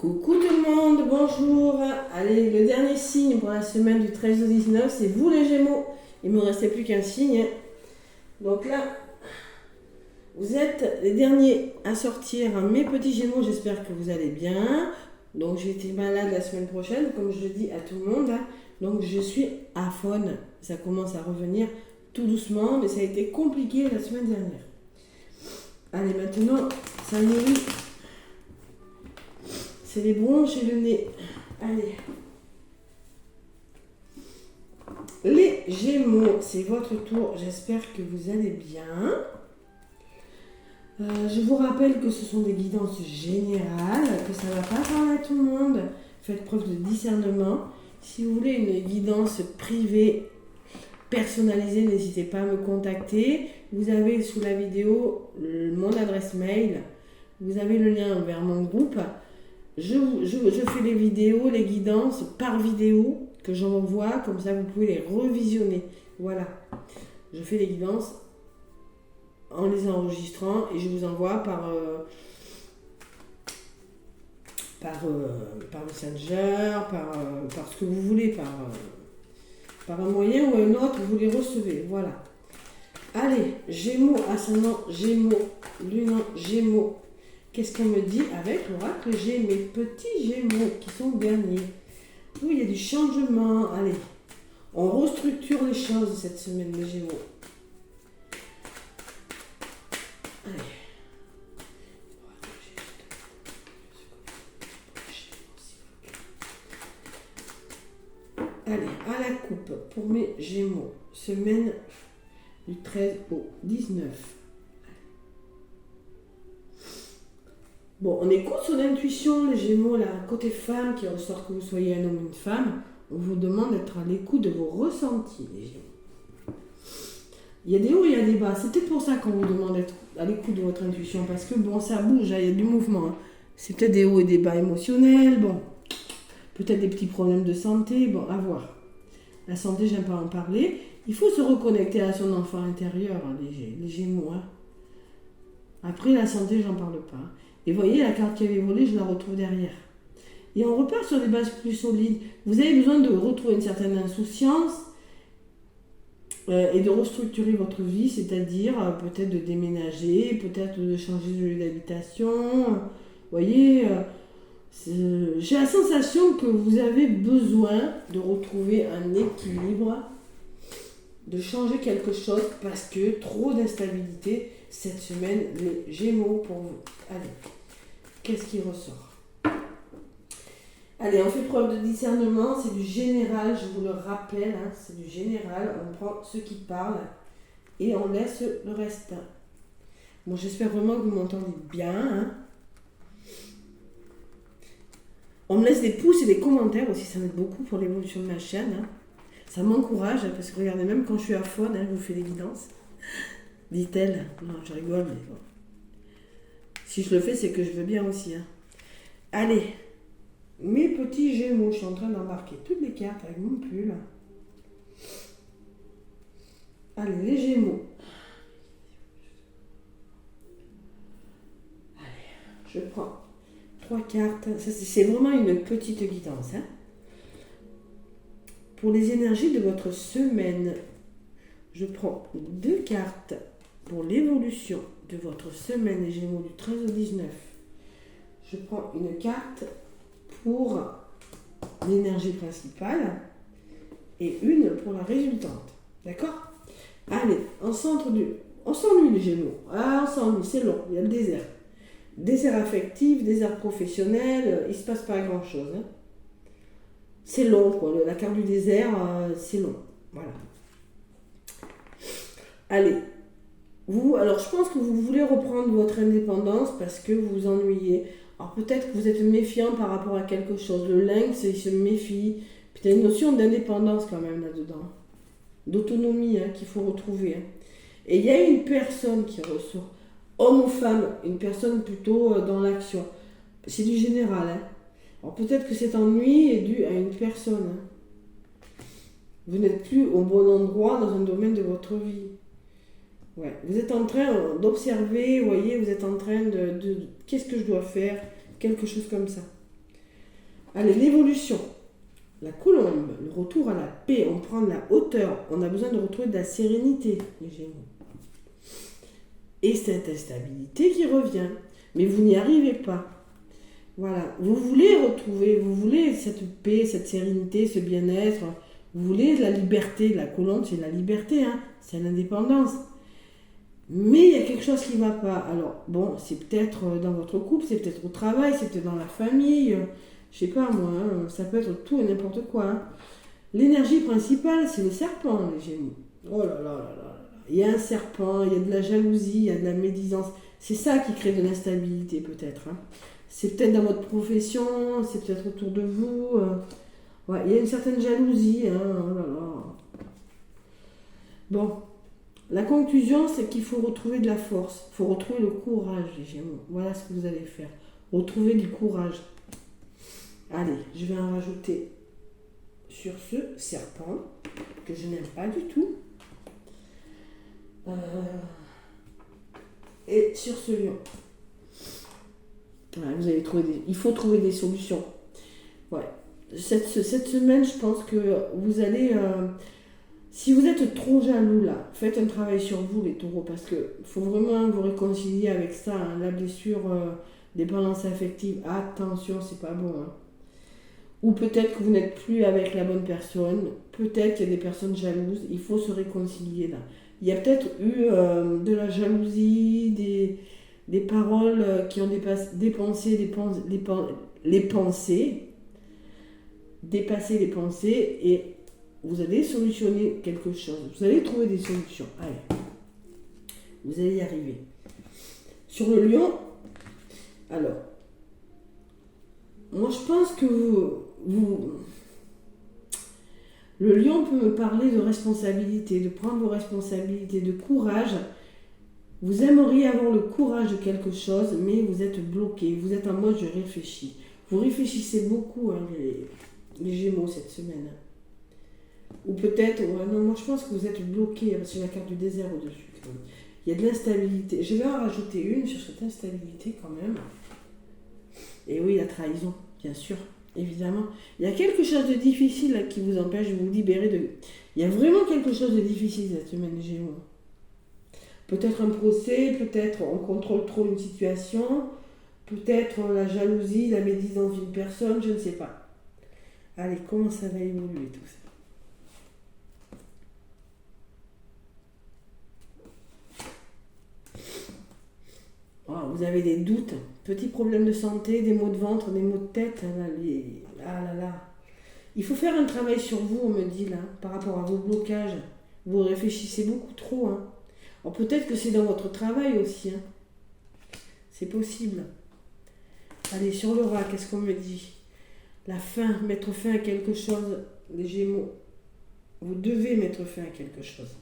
Coucou tout le monde, bonjour. Allez, le dernier signe pour la semaine du 13 au 19, c'est vous les Gémeaux. Il ne me restait plus qu'un signe. Donc là, vous êtes les derniers à sortir. Mes petits Gémeaux, j'espère que vous allez bien. Donc j'ai été malade la semaine prochaine, comme je le dis à tout le monde. Donc je suis à faune. Ça commence à revenir tout doucement, mais ça a été compliqué la semaine dernière. Allez, maintenant, ça nourrit. C'est les bronches et le nez. Allez. Les Gémeaux, c'est votre tour. J'espère que vous allez bien. Je vous rappelle que ce sont des guidances générales, que ça ne va pas parler à tout le monde. Faites preuve de discernement. Si vous voulez une guidance privée, personnalisée, n'hésitez pas à me contacter. Vous avez sous la vidéo mon adresse mail. Vous avez le lien vers mon groupe. Je fais les vidéos, les guidances par vidéo que j'envoie, comme ça vous pouvez les revisionner. Voilà. Je fais les guidances en les enregistrant et je vous envoie par Messenger, par ce que vous voulez, par un moyen ou un autre, vous les recevez. Voilà. Allez, Gémeaux, ascendant Gémeaux, lunan Gémeaux. Qu'est-ce qu'on me dit avec l'oracle? J'ai mes petits Gémeaux qui sont derniers. Oui, il y a du changement. Allez, on restructure les choses cette semaine, les Gémeaux. Allez. Allez, à la coupe pour mes Gémeaux. Semaine du 13 au 19. Bon, on écoute son intuition, les Gémeaux, là, côté femme, qui ressort que vous soyez un homme ou une femme. On vous demande d'être à l'écoute de vos ressentis, les Gémeaux. Il y a des hauts, il y a des bas. C'est peut-être pour ça qu'on vous demande d'être à l'écoute de votre intuition, parce que bon, ça bouge, hein, il y a du mouvement. Hein. C'est peut-être des hauts et des bas émotionnels, bon. Peut-être des petits problèmes de santé, bon, à voir. La santé, j'aime pas en parler. Il faut se reconnecter à son enfant intérieur, hein, les Gémeaux. Hein. Après, la santé, j'en parle pas. Et vous voyez, la carte qui avait volé, je la retrouve derrière. Et on repart sur des bases plus solides. Vous avez besoin de retrouver une certaine insouciance et de restructurer votre vie, c'est-à-dire peut-être de déménager, peut-être de changer de lieu d'habitation. Vous voyez, j'ai la sensation que vous avez besoin de retrouver un équilibre, de changer quelque chose parce que trop d'instabilité cette semaine, les Gémeaux pour vous. Allez, qu'est-ce qui ressort? Allez, on fait preuve de discernement, c'est du général, je vous le rappelle, hein, c'est du général, on prend ceux qui parlent et on laisse le reste. Bon, j'espère vraiment que vous m'entendez bien. Hein. On me laisse des pouces et des commentaires aussi, ça m'aide beaucoup pour l'évolution de ma chaîne. Hein. Ça m'encourage, parce que regardez, même quand je suis à faune, hein, je vous fais des guidances. Dit-elle. Non, je rigole, mais bon. Si je le fais, c'est que je veux bien aussi. Hein. Allez, mes petits Gémeaux, je suis en train d'embarquer toutes les cartes avec mon pull. Allez, les Gémeaux. Allez, je prends 3 cartes. Ça, c'est vraiment une petite guidance. Hein. Pour les énergies de votre semaine, je prends 2 cartes pour l'évolution de votre semaine, les Gémeaux, du 13 au 19. Je prends une carte pour l'énergie principale et une pour la résultante. D'accord? Allez, on s'ennuie les Gémeaux. Ah, on s'ennuie, c'est long, il y a le désert. Désert affectif, désert professionnel, il ne se passe pas grand-chose. Hein. C'est long, quoi. La carte du désert, c'est long. Voilà. Allez. Alors, je pense que vous voulez reprendre votre indépendance parce que vous vous ennuyez. Alors, peut-être que vous êtes méfiant par rapport à quelque chose. Le lynx, il se méfie. Puis, il y a une notion d'indépendance quand même là-dedans. D'autonomie hein, qu'il faut retrouver. Hein. Et il y a une personne qui ressort. Homme ou femme, une personne plutôt dans l'action. C'est du général. Hein. Alors peut-être que cet ennui est dû à une personne. Hein. Vous n'êtes plus au bon endroit dans un domaine de votre vie. Ouais. Vous êtes en train d'observer, vous voyez, vous êtes en train de qu'est-ce que je dois faire, quelque chose comme ça. Allez, l'évolution. La colombe, le retour à la paix, on prend de la hauteur, on a besoin de retrouver de la sérénité, les Gémeaux. Et cette instabilité qui revient, mais vous n'y arrivez pas. Voilà, vous voulez cette paix, cette sérénité, ce bien-être, vous voulez de la liberté, la colombe c'est de la liberté, hein, c'est l'indépendance. Mais il y a quelque chose qui ne va pas. Alors, bon, c'est peut-être dans votre couple, c'est peut-être au travail, c'est peut-être dans la famille, je sais pas moi, hein, ça peut être tout et n'importe quoi. Hein. L'énergie principale, c'est le serpent, les Gémeaux. Oh là là là là là. Il y a un serpent, il y a de la jalousie, il y a de la médisance. C'est ça qui crée de l'instabilité peut-être. Hein. C'est peut-être dans votre profession, c'est peut-être autour de vous. Ouais, il y a une certaine jalousie. Hein, oh là là. Bon, la conclusion, c'est qu'il faut retrouver de la force. Il faut retrouver le courage, les Gémeaux. Voilà ce que vous allez faire. Retrouver du courage. Allez, je vais en rajouter sur ce serpent que je n'aime pas du tout. Et sur ce lion. Voilà, vous allez il faut trouver des solutions. Ouais. Cette semaine, je pense que vous allez... si vous êtes trop jaloux là, faites un travail sur vous les taureaux parce qu'il faut vraiment vous réconcilier avec ça. Hein, la blessure, dépendance affective, attention, c'est pas bon. Hein. Ou peut-être que vous n'êtes plus avec la bonne personne, peut-être qu'il y a des personnes jalouses, il faut se réconcilier là. Il y a peut-être eu de la jalousie, des paroles qui ont dépassé les pensées et vous allez solutionner quelque chose. Vous allez trouver des solutions. Allez, vous allez y arriver. Sur le lion, alors, moi je pense que le lion peut me parler de responsabilité, de prendre vos responsabilités, de courage. Vous aimeriez avoir le courage de quelque chose, mais vous êtes bloqué. Vous êtes en mode je réfléchis. Vous réfléchissez beaucoup, hein, les Gémeaux, cette semaine. Ou peut-être, non, moi je pense que vous êtes bloqué, parce que j'ai la carte du désert au-dessus. Il y a de l'instabilité. Je vais en rajouter une sur cette instabilité quand même. Et oui, la trahison, bien sûr. Évidemment, il y a quelque chose de difficile là, qui vous empêche de vous libérer de... Il y a vraiment quelque chose de difficile cette semaine, les Gémeaux. Peut-être un procès, peut-être on contrôle trop une situation, peut-être la jalousie, la médisance d'une personne, je ne sais pas. Allez, comment ça va évoluer tout ça? Oh, vous avez des doutes, petits problèmes de santé, des maux de ventre, des maux de tête. Ah là là. Il faut faire un travail sur vous, on me dit là, par rapport à vos blocages. Vous réfléchissez beaucoup trop. Hein. Alors peut-être que c'est dans votre travail aussi. Hein. C'est possible. Allez, sur le rat, qu'est-ce qu'on me dit? La fin, mettre fin à quelque chose, les Gémeaux. Vous devez mettre fin à quelque chose.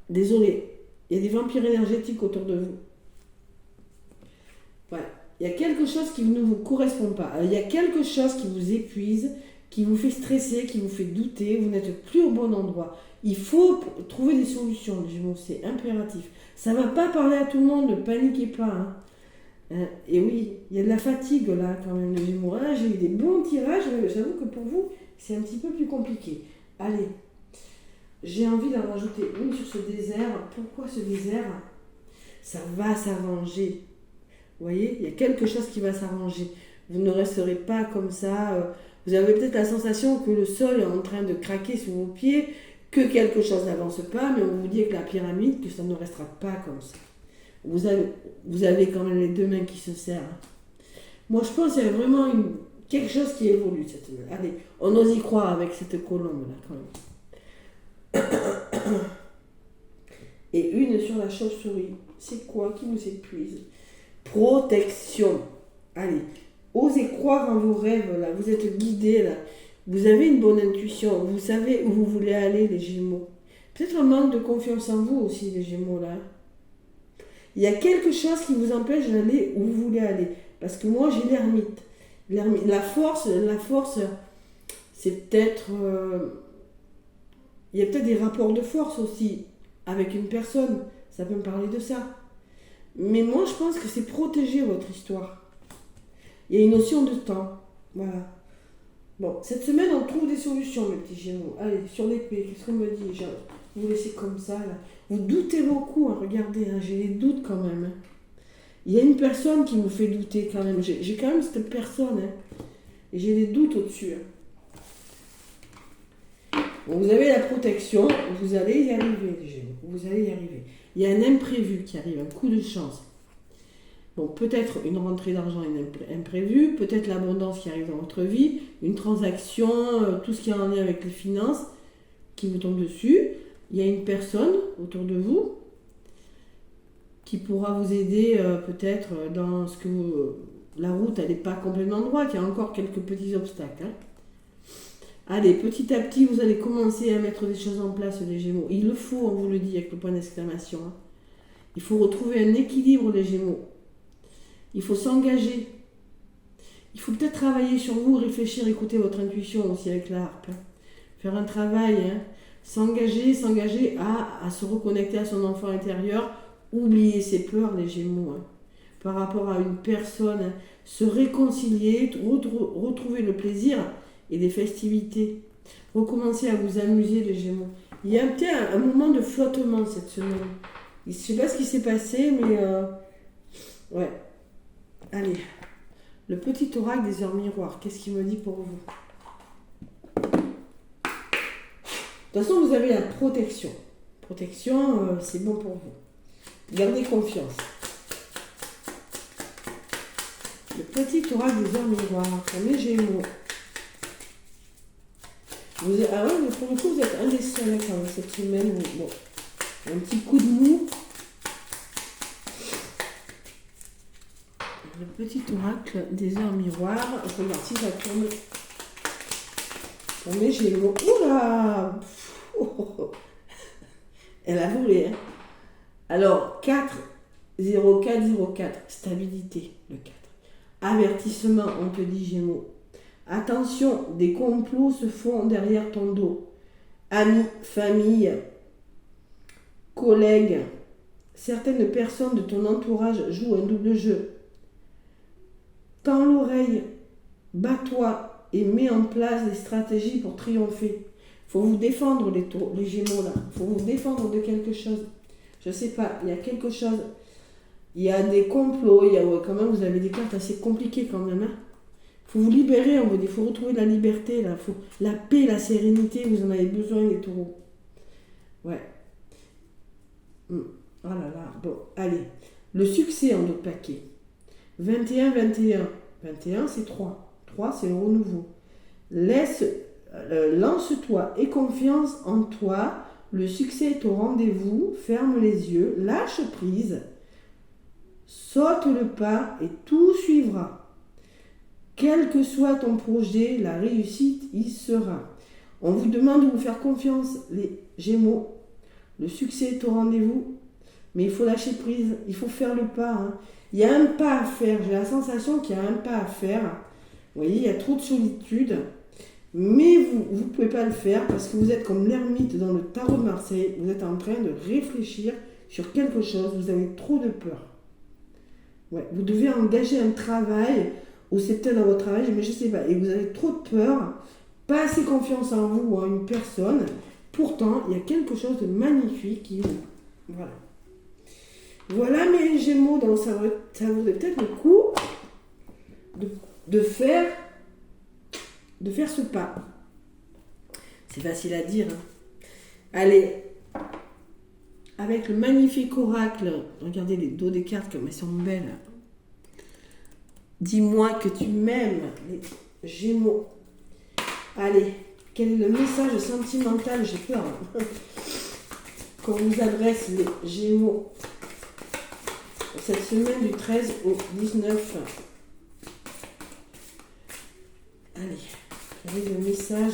Désolé, il y a des vampires énergétiques autour de vous. Voilà. Il y a quelque chose qui ne vous correspond pas. Il y a quelque chose qui vous épuise, qui vous fait stresser, qui vous fait douter. Vous n'êtes plus au bon endroit. Il faut trouver des solutions, les Gémeaux, c'est impératif. Ça ne va pas parler à tout le monde, ne paniquez pas. Hein. Et oui, il y a de la fatigue là quand même, les Gémeaux. Ah, j'ai eu des bons tirages, mais j'avoue que pour vous, c'est un petit peu plus compliqué. Allez. J'ai envie d'en rajouter une sur ce désert. Pourquoi ce désert? Ça va s'arranger. Vous voyez, il y a quelque chose qui va s'arranger. Vous ne resterez pas comme ça. Vous avez peut-être la sensation que le sol est en train de craquer sous vos pieds, que quelque chose n'avance pas, mais on vous dit avec la pyramide que ça ne restera pas comme ça. Vous avez quand même les deux mains qui se serrent. Moi, je pense qu'il y a vraiment quelque chose qui évolue cette semaine. Allez, on ose y croire avec cette colombe-là quand même. Et une sur la chauve-souris. C'est quoi qui nous épuise? Protection. Allez, osez croire en vos rêves là. Vous êtes guidés là. Vous avez une bonne intuition. Vous savez où vous voulez aller, les Gémeaux. Peut-être un manque de confiance en vous aussi, les Gémeaux là. Il y a quelque chose qui vous empêche d'aller où vous voulez aller. Parce que moi j'ai l'ermite. La force, c'est peut-être... il y a peut-être des rapports de force aussi avec une personne. Ça peut me parler de ça. Mais moi, je pense que c'est protéger votre histoire. Il y a une notion de temps. Voilà. Bon, cette semaine, on trouve des solutions, mes petits Gémeaux. Allez, sur l'épée, qu'est-ce qu'on me dit? Vous laissez comme ça, là. Vous doutez beaucoup, hein, regardez, hein, j'ai des doutes quand même. Hein. Il y a une personne qui vous fait douter quand même. J'ai quand même cette personne, hein, et j'ai des doutes au-dessus. Hein. Bon, vous avez la protection, vous allez y arriver, les Gémeaux. Vous allez y arriver. Il y a un imprévu qui arrive, un coup de chance. Bon, peut-être une rentrée d'argent imprévue, peut-être l'abondance qui arrive dans votre vie, une transaction, tout ce qui est en lien avec les finances qui vous tombe dessus. Il y a une personne autour de vous qui pourra vous aider peut-être dans ce que la route elle n'est pas complètement droite, il y a encore quelques petits obstacles. Hein. Allez, petit à petit, vous allez commencer à mettre des choses en place, les Gémeaux. Il le faut, on vous le dit avec le point d'exclamation. Hein. Il faut retrouver un équilibre, les Gémeaux. Il faut s'engager. Il faut peut-être travailler sur vous, réfléchir, écouter votre intuition aussi avec la harpe. Hein. Faire un travail, hein. S'engager à se reconnecter à son enfant intérieur, oublier ses peurs, les Gémeaux, hein. Par rapport à une personne, hein. Se réconcilier, retrouver le plaisir et des festivités. Recommencer à vous amuser, les Gémeaux. Il y a peut-être un moment de flottement cette semaine. Je ne sais pas ce qui s'est passé, mais ouais. Allez, le petit oracle des heures miroirs, qu'est-ce qu'il me dit pour vous? De toute façon, vous avez la protection. Protection, c'est bon pour vous. Gardez confiance. Le petit oracle des heures miroirs, pour les Gémeaux. Ah ouais, mais pour le coup, vous êtes un des seuls quand même cette semaine. Bon, un petit coup de mou. Le petit oracle des heures miroirs. Je regarde si ça tourne. Pour mes Gémeaux. Oula! Elle a volé, hein. Alors, 4, 0, 4, 0, 4. Stabilité, le 4. Avertissement, on te dit Gémeaux. Attention, des complots se font derrière ton dos. Amis, famille, collègues, certaines personnes de ton entourage jouent un double jeu. Tends l'oreille, bats-toi et mets en place des stratégies pour triompher. Il faut vous défendre, les Gémeaux, là. Il faut vous défendre de quelque chose. Je ne sais pas, il y a quelque chose. Il y a des complots, quand même, vous avez des cartes assez compliquées quand même, hein. Il faut vous libérer, on vous dit, il faut retrouver la liberté, là. Faut la paix, la sérénité, vous en avez besoin, les taureaux. Ouais. Oh là là, bon, allez. Le succès en d'autres paquets. 21, 21. 21, c'est 3. 3, c'est le renouveau. Lance-toi et confiance en toi. Le succès est au rendez-vous. Ferme les yeux, lâche prise. Saute le pas et tout suivra. Quel que soit ton projet, la réussite y sera. On vous demande de vous faire confiance, les Gémeaux. Le succès est au rendez-vous, mais il faut lâcher prise, il faut faire le pas. Hein. Il y a un pas à faire, j'ai la sensation qu'il y a un pas à faire. Vous voyez, il y a trop de solitude, mais vous ne pouvez pas le faire parce que vous êtes comme l'ermite dans le tarot de Marseille. Vous êtes en train de réfléchir sur quelque chose, vous avez trop de peur. Ouais, vous devez engager un travail, ou c'est peut-être dans votre travail, mais je ne sais pas, et vous avez trop de peur, pas assez confiance en vous ou en une personne. Pourtant, il y a quelque chose de magnifique qui est là. Voilà. Voilà mes Gémeaux, donc ça vaudrait peut-être le coup de faire ce pas. C'est facile à dire. Hein. Allez, avec le magnifique oracle, regardez les dos des cartes comme elles sont belles. Dis-moi que tu m'aimes, les Gémeaux. Allez, quel est le message sentimental, j'ai peur, hein, qu'on vous adresse, les Gémeaux, pour cette semaine du 13 au 19. Allez, quel est le message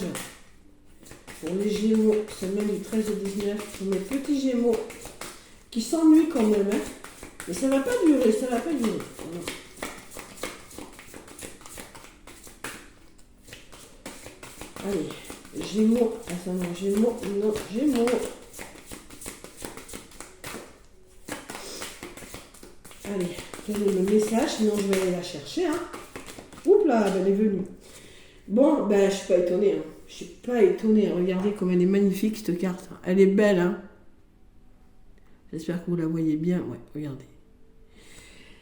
pour les Gémeaux, semaine du 13 au 19, pour mes petits Gémeaux, qui s'ennuient quand même, hein, mais ça va pas durer, Non. Allez, Gémeaux, Gémeaux. Allez, quel est le message? Sinon, je vais aller la chercher. Hein. Oula, elle est venue. Bon, ben, je suis pas étonnée. Hein. Je suis pas étonnée. Regardez comme elle est magnifique, cette carte. Elle est belle, hein. J'espère que vous la voyez bien. Ouais, regardez.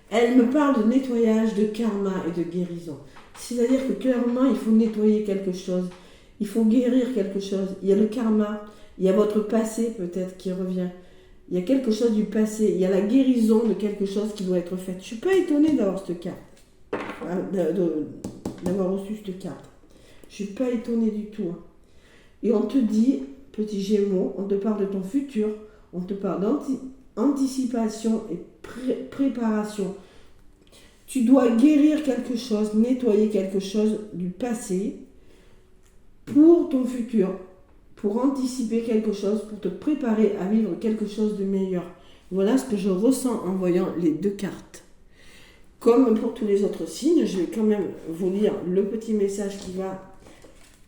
Elle me parle de nettoyage, de karma et de guérison. C'est-à-dire que clairement, il faut nettoyer quelque chose. Il faut guérir quelque chose. Il y a le karma. Il y a votre passé peut-être qui revient. Il y a quelque chose du passé. Il y a la guérison de quelque chose qui doit être fait. Je ne suis pas étonnée d'avoir cette carte. D'avoir reçu cette carte. Je ne suis pas étonnée du tout. Hein. Et on te dit, petit Gémeaux, on te parle de ton futur. On te parle d'anticipation et préparation. Tu dois guérir quelque chose, nettoyer quelque chose du passé pour ton futur, pour anticiper quelque chose, pour te préparer à vivre quelque chose de meilleur. Voilà ce que je ressens en voyant les deux cartes. Comme pour tous les autres signes, je vais quand même vous lire le petit message qui va,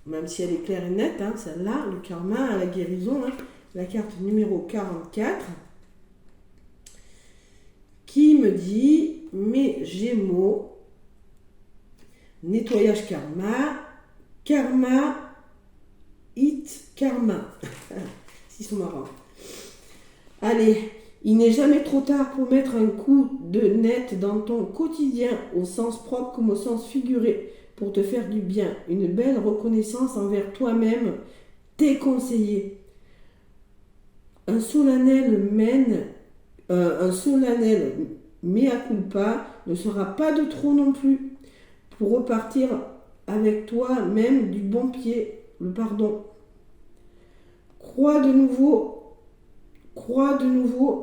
même si elle est claire et nette, hein, celle-là, le karma, la guérison, hein, la carte numéro 44, qui me dit, mes Gémeaux, nettoyage karma, karma, hit karma. Ils sont marrants. Allez, il n'est jamais trop tard pour mettre un coup de net dans ton quotidien, au sens propre comme au sens figuré, pour te faire du bien. Une belle reconnaissance envers toi-même, tes conseillers. Un solennel mea culpa ne sera pas de trop non plus pour repartir avec toi-même du bon pied, le pardon. Crois de nouveau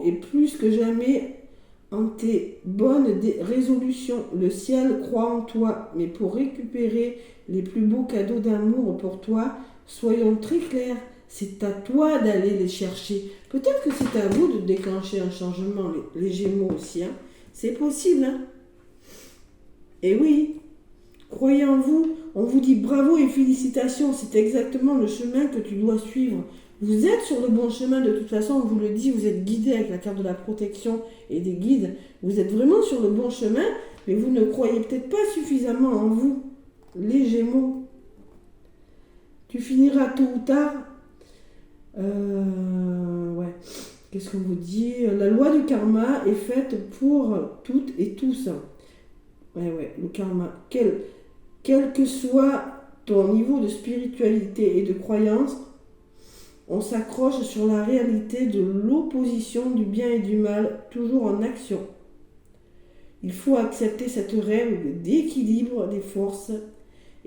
et plus que jamais en tes bonnes résolutions. Le ciel croit en toi, mais pour récupérer les plus beaux cadeaux d'amour pour toi, soyons très clairs. C'est à toi d'aller les chercher. Peut-être que c'est à vous de déclencher un changement, les Gémeaux aussi. Hein. C'est possible. Hein. Et oui, croyez en vous. On vous dit bravo et félicitations. C'est exactement le chemin que tu dois suivre. Vous êtes sur le bon chemin de toute façon. On vous le dit, vous êtes guidé avec la carte de la protection et des guides. Vous êtes vraiment sur le bon chemin, mais vous ne croyez peut-être pas suffisamment en vous, les Gémeaux. Tu finiras tôt ou tard. Ouais. Qu'est-ce qu'on vous dit? La loi du karma est faite pour toutes et tous. Ouais, le karma. Quel que soit ton niveau de spiritualité et de croyance, on s'accroche sur la réalité de l'opposition du bien et du mal, toujours en action. Il faut accepter cette règle d'équilibre des forces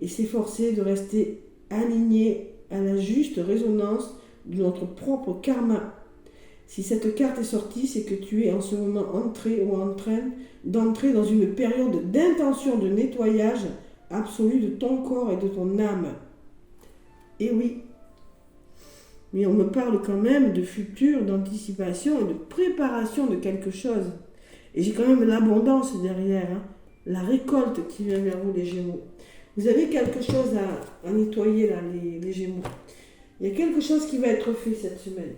et s'efforcer de rester aligné à la juste résonance de notre propre karma. Si cette carte est sortie, c'est que tu es en ce moment entré ou en train d'entrer dans une période d'intention de nettoyage absolu de ton corps et de ton âme. Et oui, mais on me parle quand même de futur, d'anticipation et de préparation de quelque chose. Et j'ai quand même l'abondance derrière, hein, la récolte qui vient vers vous, les Gémeaux. Vous avez quelque chose à nettoyer là, les Gémeaux. Il y a quelque chose qui va être fait cette semaine.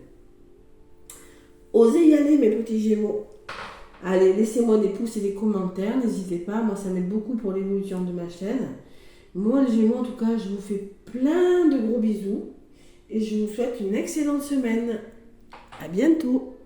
Osez y aller, mes petits Gémeaux. Allez, laissez-moi des pouces et des commentaires, n'hésitez pas. Moi, ça m'aide beaucoup pour l'évolution de ma chaîne. Moi, les Gémeaux, en tout cas, je vous fais plein de gros bisous. Et je vous souhaite une excellente semaine. À bientôt.